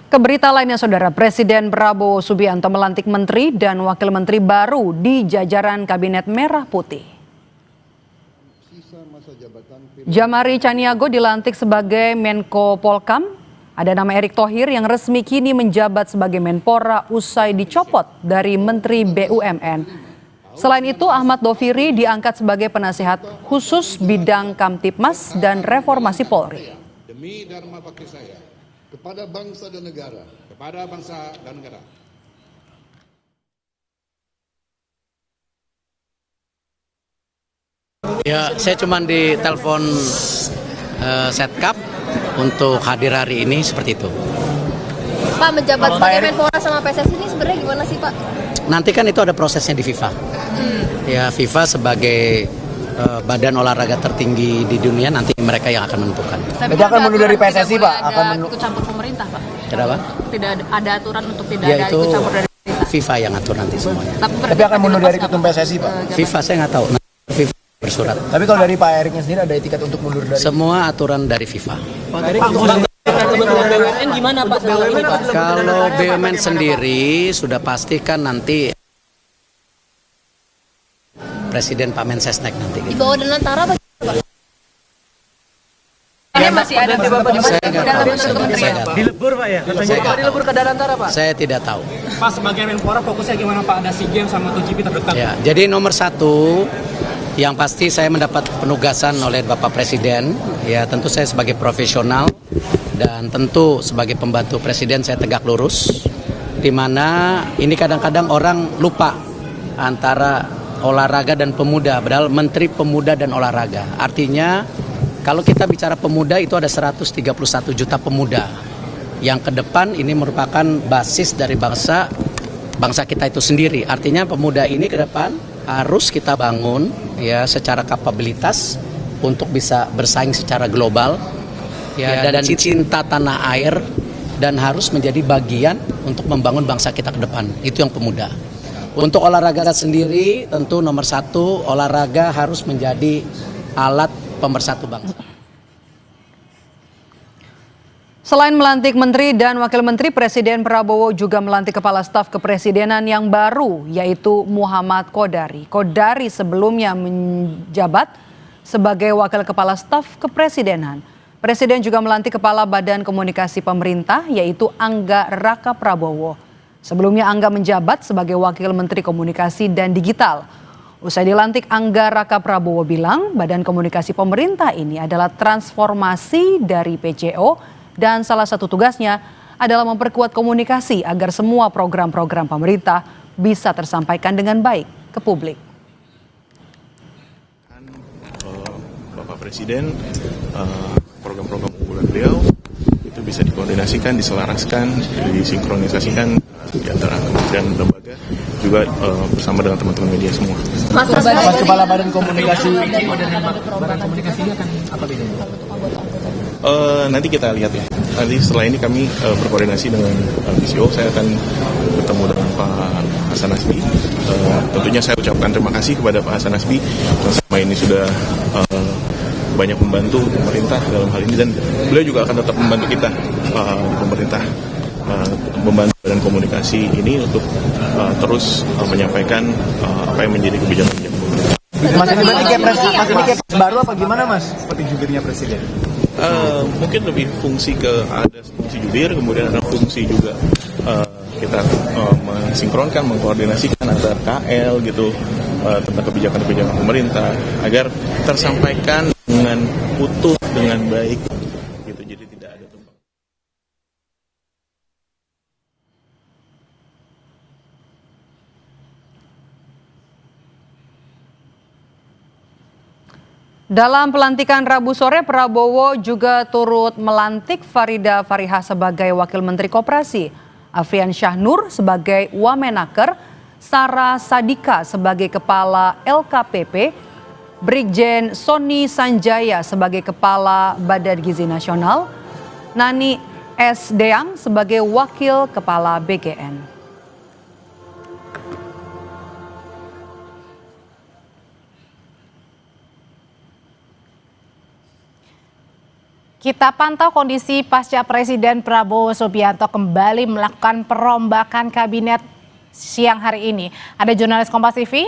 Ke berita lainnya, Saudara, Presiden Prabowo Subianto melantik menteri dan wakil menteri baru di jajaran Kabinet Merah Putih. Jamari Caniago dilantik sebagai Menko Polkam. Ada nama Erick Thohir yang resmi kini menjabat sebagai Menpora usai dicopot dari Menteri BUMN. Selain itu, Ahmad Doviri diangkat sebagai penasihat khusus bidang Kamtipmas dan Reformasi Polri. Demi dharma bakti saya kepada bangsa dan negara. Ya, saya cuma ditelepon Setkap untuk hadir hari ini seperti itu. Pak, menjabat sebagai Menpora sama PSSI ini sebenarnya gimana sih, Pak? Nanti kan itu ada prosesnya di FIFA. Ya, FIFA sebagai badan olahraga tertinggi di dunia, nanti mereka yang akan menentukan. Jadi akan mundur dari PSSI, Pak? Akan ikut campur pemerintah, Pak? Kenapa? Tidak ada aturan untuk tidak Ya, ada itu ikut campur dari pemerintah. FIFA yang atur nanti semuanya. Tapi akan mundur dari ketum PSSI, Pak? FIFA saya nggak tahu. FIFA bersurat. Tapi kalau dari Pak Eriknya sendiri ada etikat untuk mundur dari... Semua aturan dari FIFA. BUMN gimana, Pak? Kalau BUMN sendiri sudah pasti kan nanti Presiden Pak Mensesnek nanti. Di bawah Danantara apa? Ini masih ada Saya nggak tahu. Dilebur, Pak, ya? Dilebur ke Danantara, Pak? Saya tidak tahu. Pak, sebagai Menpora fokusnya gimana, Pak? Ada SEA Games sama MotoGP terdekat. Ya, jadi nomor satu yang pasti saya mendapat penugasan oleh Bapak Presiden. Ya, tentu saya sebagai profesional dan tentu sebagai pembantu Presiden saya tegak lurus. Di mana ini kadang-kadang orang lupa antara olahraga dan pemuda, padahal Menteri Pemuda dan Olahraga. Artinya kalau kita bicara pemuda itu ada 131 juta pemuda yang ke depan ini merupakan basis dari bangsa kita itu sendiri. Artinya pemuda ini ke depan harus kita bangun ya secara kapabilitas untuk bisa bersaing secara global ya, dan cinta tanah air dan harus menjadi bagian untuk membangun bangsa kita ke depan. Itu yang pemuda. Untuk olahraga sendiri tentu nomor satu, olahraga harus menjadi alat pemersatu bangsa. Selain melantik menteri dan wakil menteri, Presiden Prabowo juga melantik kepala staf kepresidenan yang baru, yaitu Muhammad Kodari. Kodari sebelumnya menjabat sebagai wakil kepala staf kepresidenan. Presiden juga melantik kepala Badan Komunikasi Pemerintah, yaitu Angga Raka Prabowo. Sebelumnya Angga menjabat sebagai wakil menteri Komunikasi dan Digital. Usai dilantik, Angga Raka Prabowo bilang Badan Komunikasi Pemerintah ini adalah transformasi dari PCO dan salah satu tugasnya adalah memperkuat komunikasi agar semua program-program pemerintah bisa tersampaikan dengan baik ke publik. Bapak Presiden, program-program unggulan beliau itu bisa dikoordinasikan, diselaraskan, disinkronisasikan di antara kementerian dan lembaga juga bersama dengan teman-teman media semua. Mas Kepala Badan Komunikasi akan apa bedanya? Nanti kita lihat ya. Nanti setelah ini kami berkoordinasi dengan PCO. Saya akan bertemu dengan Pak Hasan Nasbi. Tentunya saya ucapkan terima kasih kepada Pak Hasan Nasbi yang selama ini sudah banyak membantu pemerintah dalam hal ini, dan beliau juga akan tetap membantu kita pemerintah membantu Badan Komunikasi ini untuk terus menyampaikan apa yang menjadi kebijakan pemerintah. Mas ini berarti kayak baru apa gimana, Mas? Seperti jubirnya Presiden? Mungkin lebih fungsi ada fungsi jubir, kemudian ada fungsi juga kita mensinkronkan, mengkoordinasikan antar KL gitu tentang kebijakan-kebijakan pemerintah agar tersampaikan dengan utuh, dengan baik gitu, jadi tidak ada tumpang. Dalam pelantikan Rabu sore, Prabowo juga turut melantik Farida Farihah sebagai Wakil Menteri Koperasi, Afrian Syahnur sebagai Wamenaker, Sarah Sadika sebagai Kepala LKPP, Brigjen Sony Sanjaya sebagai Kepala Badan Gizi Nasional, Nani S. Deang sebagai Wakil Kepala BGN. Kita pantau kondisi pasca Presiden Prabowo Subianto kembali melakukan perombakan kabinet siang hari ini. Ada jurnalis Kompas TV,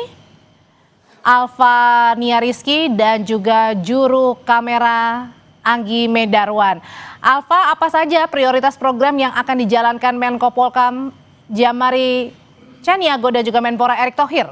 Alfa Rizky, dan juga juru kamera Anggi Medarwan. Alfa, apa saja prioritas program yang akan dijalankan Menko Polhukam Djamari Tjaniago dan juga Menpora Erick Thohir?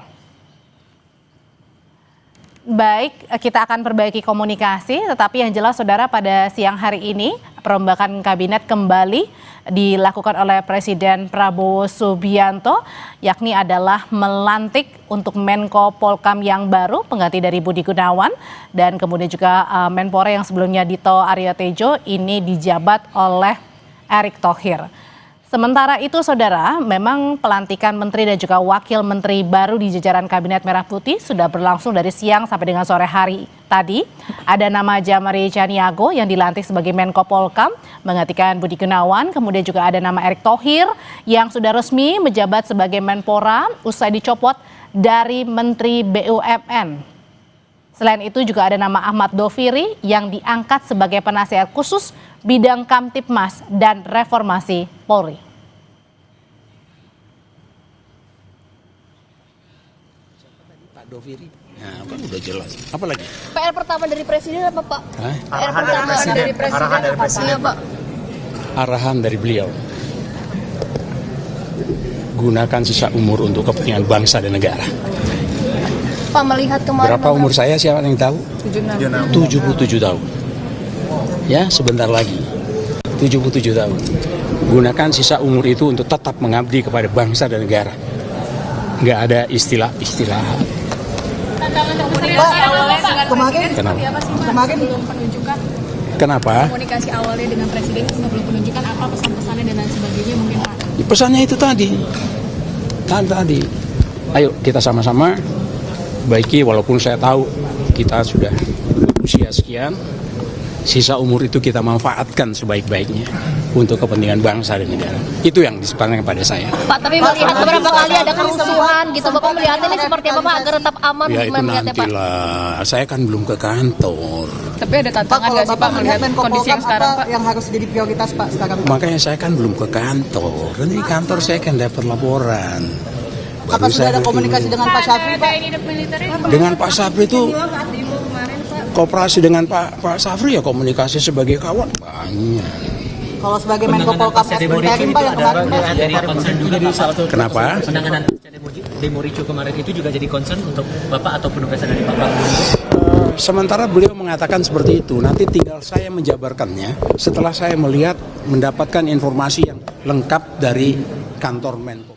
Baik, kita akan perbaiki komunikasi, tetapi yang jelas saudara pada siang hari ini perombakan kabinet kembali dilakukan oleh Presiden Prabowo Subianto, yakni adalah melantik untuk Menko Polhukam yang baru pengganti dari Budi Gunawan, dan kemudian juga Menpora yang sebelumnya Dito Aryo Tejo ini dijabat oleh Erick Thohir. Sementara itu saudara, memang pelantikan menteri dan juga wakil menteri baru di jajaran Kabinet Merah Putih sudah berlangsung dari siang sampai dengan sore hari tadi. Ada nama Djamari Tjaniago yang dilantik sebagai Menko Polhukam menggantikan Budi Gunawan. Kemudian juga ada nama Erick Thohir yang sudah resmi menjabat sebagai Menpora usai dicopot dari Menteri BUMN. Selain itu juga ada nama Ahmad Doviri yang diangkat sebagai penasihat khusus bidang Kamtipmas dan Reformasi Polri. Pak Doviri, nah, udah jelas. Apa lagi? PR pertama dari Presiden apa Pak? PR Arahan dari pertama Presiden. dari Presiden Arahan dari apa, Pak? Presiden. Iya, Pak. Arahan dari beliau. Gunakan sisa umur untuk kepentingan bangsa dan negara. Pak, melihat kemarin Berapa umur saya, siapa yang tahu? 77 tahun. Ya, sebentar lagi. 77 tahun. Gunakan sisa umur itu untuk tetap mengabdi kepada bangsa dan negara. Nggak ada istilah-istilah. Kemarin belum penunjukan. Kenapa? Komunikasi awalnya dengan Presiden sebelum penunjukan apa pesan-pesannya dan lain sebagainya mungkin Pak? Pesannya itu tadi. Ayo kita sama-sama baiki, walaupun saya tahu kita sudah usia sekian, sisa umur itu kita manfaatkan sebaik-baiknya untuk kepentingan bangsa dan negara. Itu yang disampaikan kepada saya. Pak, tapi melihat beberapa kali ada kerusuhan gitu, Bapak melihat ini seperti apa Pak agar tetap aman? Ya itu Gimana melihatnya, Pak? nantilah, saya kan belum ke kantor. Tapi ada tantangan nggak sih Pak melihat kondisi yang sekarang Pak? Yang harus jadi prioritas Pak sekarang? Makanya saya kan belum ke kantor. Nanti di kantor saya kan dapat laporan. Apa sudah ada komunikasi dengan Pak Syafri Pak? Dengan Pak Syafri itu kooperasi dengan Pak Syafri ya komunikasi sebagai kawan banyak. Kalau sebagai Menko Polhukam interim Pak yang kemarin Pak. Jadi concern juga di salah satu. Kenapa? Penanganan demo ricu kemarin itu juga jadi concern untuk Bapak atau penugasan dari Bapak? Sementara beliau mengatakan seperti itu, nanti tinggal saya menjabarkannya setelah saya mendapatkan informasi yang lengkap dari kantor Menko.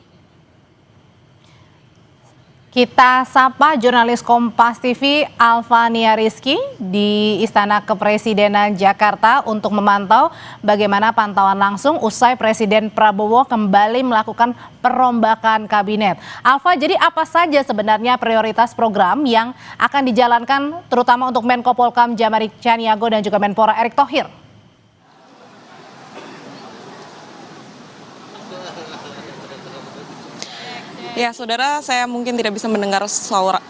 Kita sapa jurnalis Kompas TV Alfa Rizky di Istana Kepresidenan Jakarta untuk memantau bagaimana pantauan langsung usai Presiden Prabowo kembali melakukan perombakan kabinet. Alfa, jadi apa saja sebenarnya prioritas program yang akan dijalankan terutama untuk Menko Polhukam Djamari Tjaniago dan juga Menpora Erick Thohir? Ya, saudara, saya mungkin tidak bisa mendengar suara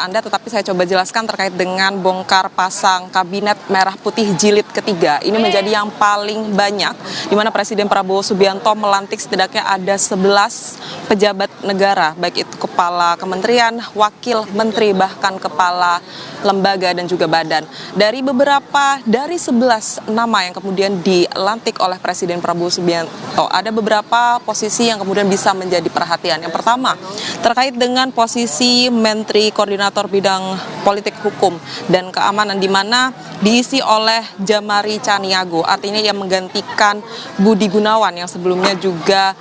Anda, tetapi saya coba jelaskan terkait dengan bongkar pasang Kabinet Merah Putih Jilid ketiga. Ini menjadi yang paling banyak, di mana Presiden Prabowo Subianto melantik setidaknya ada 11 pejabat negara, baik itu kepala kementerian, wakil menteri, bahkan kepala lembaga dan juga badan. Dari 11 nama yang kemudian dilantik oleh Presiden Prabowo Subianto, ada beberapa posisi yang kemudian bisa menjadi perhatian. Yang pertama, terkait dengan posisi Menteri Koordinator Bidang Politik Hukum dan Keamanan, di mana diisi oleh Djamari Tjaniago, artinya yang menggantikan Budi Gunawan yang sebelumnya juga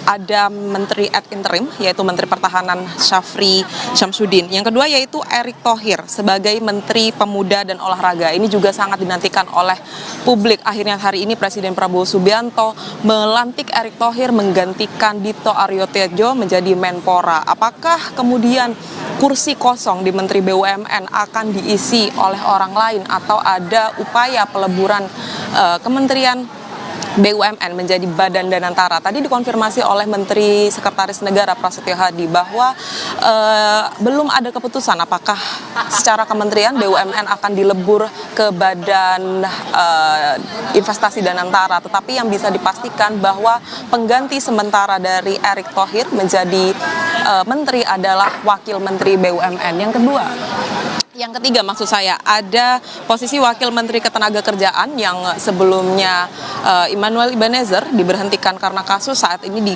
ada Menteri ad interim, yaitu Menteri Pertahanan Syafri Syamsuddin. Yang kedua yaitu Erick Thohir sebagai Menteri Pemuda dan Olahraga. Ini juga sangat dinantikan oleh publik. Akhirnya hari ini Presiden Prabowo Subianto melantik Erick Thohir menggantikan Dito Aryo Tejo menjadi Menpora. Apakah kemudian kursi kosong di Menteri BUMN akan diisi oleh orang lain atau ada upaya peleburan kementerian BUMN menjadi Badan Danantara. Tadi dikonfirmasi oleh Menteri Sekretaris Negara Prasetyo Hadi bahwa belum ada keputusan apakah secara kementerian BUMN akan dilebur ke Badan Investasi Danantara. Tetapi yang bisa dipastikan bahwa pengganti sementara dari Erick Thohir menjadi menteri adalah Wakil Menteri BUMN. Yang ketiga maksud saya, ada posisi Wakil Menteri Ketenagakerjaan yang sebelumnya Immanuel Ebenezer diberhentikan karena kasus, saat ini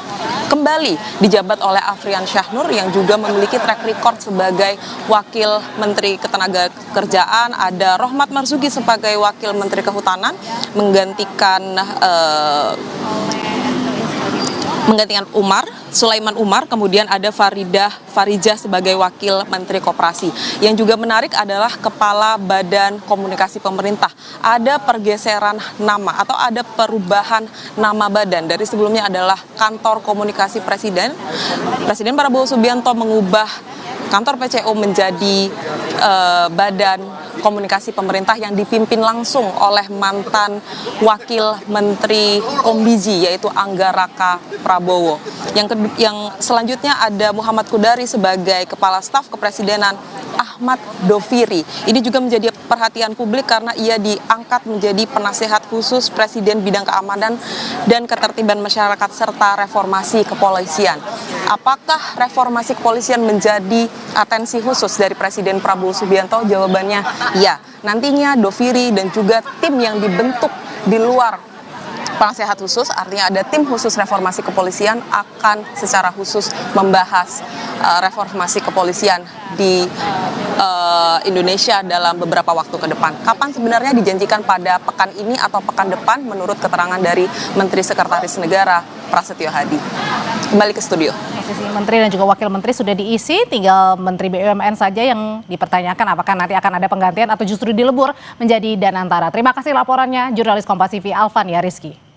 kembali dijabat oleh Afrian Syahnur yang juga memiliki track record sebagai Wakil Menteri Ketenagakerjaan. Ada Rohmat Marzuki sebagai Wakil Menteri Kehutanan menggantikan Sulaiman Umar, kemudian ada Farijah sebagai Wakil Menteri Koperasi. Yang juga menarik adalah Kepala Badan Komunikasi Pemerintah. Ada pergeseran nama atau ada perubahan nama badan. Dari sebelumnya adalah Kantor Komunikasi Presiden. Presiden Prabowo Subianto mengubah kantor PCO menjadi Badan Komunikasi Pemerintah yang dipimpin langsung oleh mantan Wakil Menteri Kombiji yaitu Anggaraka Prabowo. Yang selanjutnya ada Muhammad Kodari sebagai Kepala Staf Kepresidenan Ahmad Doviri. Ini juga menjadi perhatian publik karena ia diangkat menjadi penasehat khusus Presiden bidang keamanan dan ketertiban masyarakat serta reformasi kepolisian. Apakah reformasi kepolisian menjadi atensi khusus dari Presiden Prabowo Subianto? Jawabannya ya. Nantinya Doviri dan juga tim yang dibentuk di luar penasehat khusus, artinya ada tim khusus reformasi kepolisian akan secara khusus membahas reformasi kepolisian di Indonesia dalam beberapa waktu ke depan. Kapan sebenarnya dijanjikan, pada pekan ini atau pekan depan menurut keterangan dari Menteri Sekretaris Negara Prasetyo Hadi. Kembali ke studio. Posisi Menteri dan juga Wakil Menteri sudah diisi, tinggal Menteri BUMN saja yang dipertanyakan apakah nanti akan ada penggantian atau justru dilebur menjadi Danantara. Terima kasih laporannya jurnalis Kompas TV Alvan Rizky.